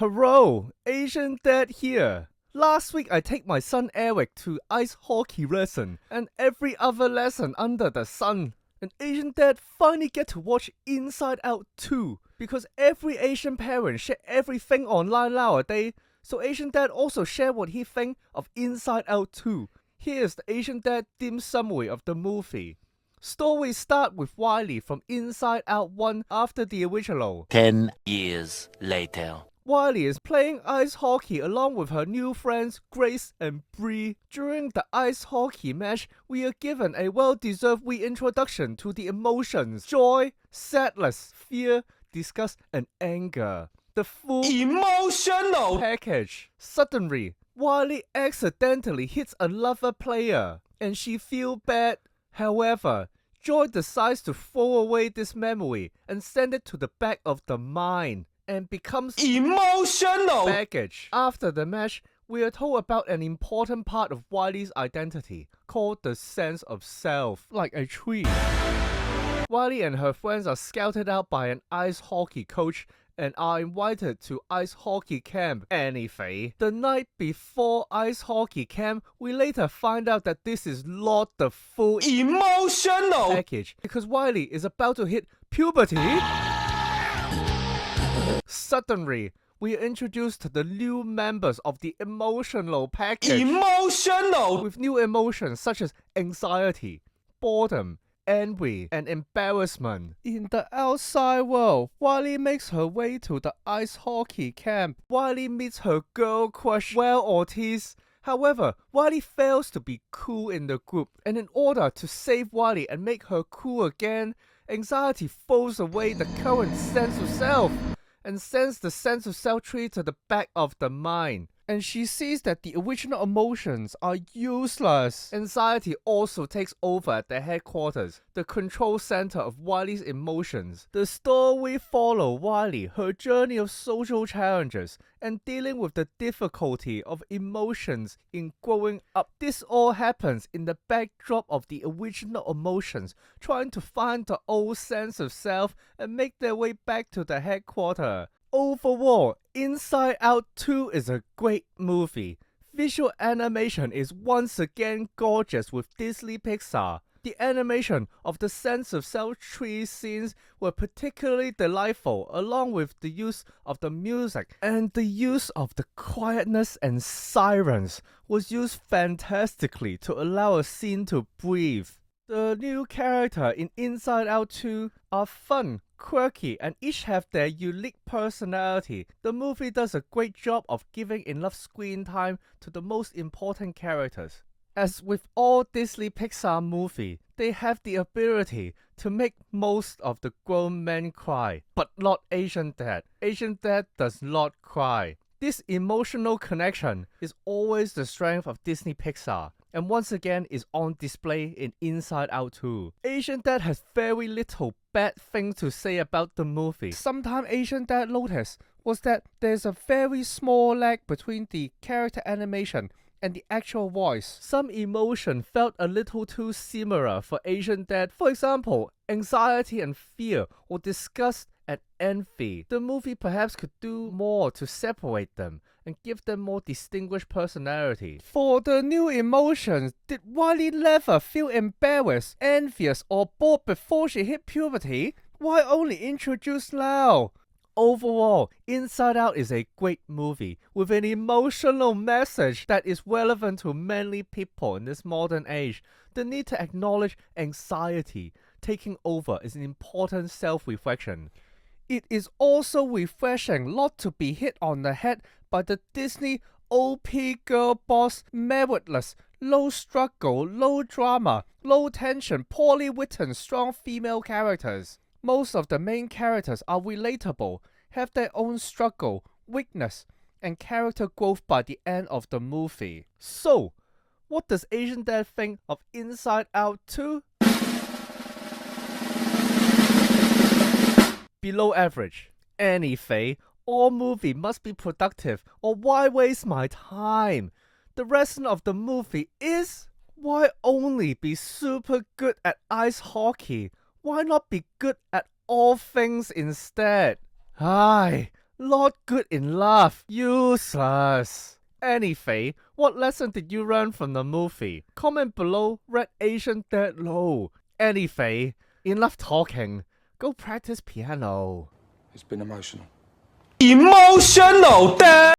Hello, Asian Dad here. Last week I take my son Eric to ice hockey lesson and every other lesson under the sun. And Asian Dad finally get to watch Inside Out 2 because every Asian parent share everything online nowadays. So Asian Dad also share what he think of Inside Out 2. Here's the Asian Dad dim summary of the movie. Story start with Wiley from Inside Out 1 after the original. 10 years later. Wiley is playing ice hockey along with her new friends Grace and Bree. During the ice hockey match, we are given a well-deserved reintroduction to the emotions joy, sadness, fear, disgust, and anger. The full emotional package. Suddenly, Wiley accidentally hits another player, and she feels bad. However, Joy decides to throw away this memory and send it to the back of the mind and becomes emotional baggage. After the match, we are told about an important part of Wiley's identity called the sense of self, like a tree. Wiley and her friends are scouted out by an ice hockey coach and are invited to ice hockey camp anyway. The night before ice hockey camp, we later find out that this is not the full emotional package because Wiley is about to hit puberty. Suddenly, we are introduced to the new members of the emotional package emotional with new emotions such as anxiety, boredom, envy, and embarrassment. In the outside world, Wiley makes her way to the ice hockey camp. Wiley meets her girl crush, Well Ortiz. However, Wiley fails to be cool in the group, and in order to save Wiley and make her cool again, anxiety throws away the current sense of self and sends the sense of self tree to the back of the mind. And she sees that the original emotions are useless. Anxiety also takes over at the headquarters, the control center of Wiley's emotions. The story follows Wiley, her journey of social challenges, and dealing with the difficulty of emotions in growing up. This all happens in the backdrop of the original emotions, trying to find the old sense of self and make their way back to the headquarters. Overall, Inside Out 2 is a great movie. Visual animation is once again gorgeous with Disney Pixar. The animation of the sense of self tree scenes were particularly delightful, along with the use of the music, and the use of the quietness and silence was used fantastically to allow a scene to breathe. The new characters in Inside Out 2 are fun, quirky, and each have their unique personality. The movie does a great job of giving enough screen time to the most important characters. As with all Disney Pixar movies, they have the ability to make most of the grown men cry, but not Asian Dad. Asian Dad does not cry. This emotional connection is always the strength of Disney Pixar, and once again is on display in Inside Out 2. Asian Dad has very little bad things to say about the movie. Sometimes Asian Dad noticed was that there's a very small lag between the character animation and the actual voice. Some emotion felt a little too similar for Asian Dad. For example, anxiety and fear, or disgust and envy. The movie perhaps could do more to separate them and give them more distinguished personality. For the new emotions, did Wiley never feel embarrassed, envious, or bored before she hit puberty? Why only introduced now? Overall, Inside Out is a great movie with an emotional message that is relevant to many people in this modern age. The need to acknowledge anxiety taking over is an important self-reflection. It is also refreshing not to be hit on the head by the Disney OP girl boss meritless, low struggle, low drama, low tension, poorly written, strong female characters. Most of the main characters are relatable, have their own struggle, weakness, and character growth by the end of the movie. So, what does Asian Dad think of Inside Out 2? Below average. Anyway, all movie must be productive or why waste my time? The lesson of the movie is, why only be super good at ice hockey? Why not be good at all things instead? Ai, Not good in love. Useless. Anyway, what lesson did you learn from the movie? Comment below, Red Asian Dead Low. Anyway, enough talking. Go practice piano. It's been emotional. Emotional, Dad!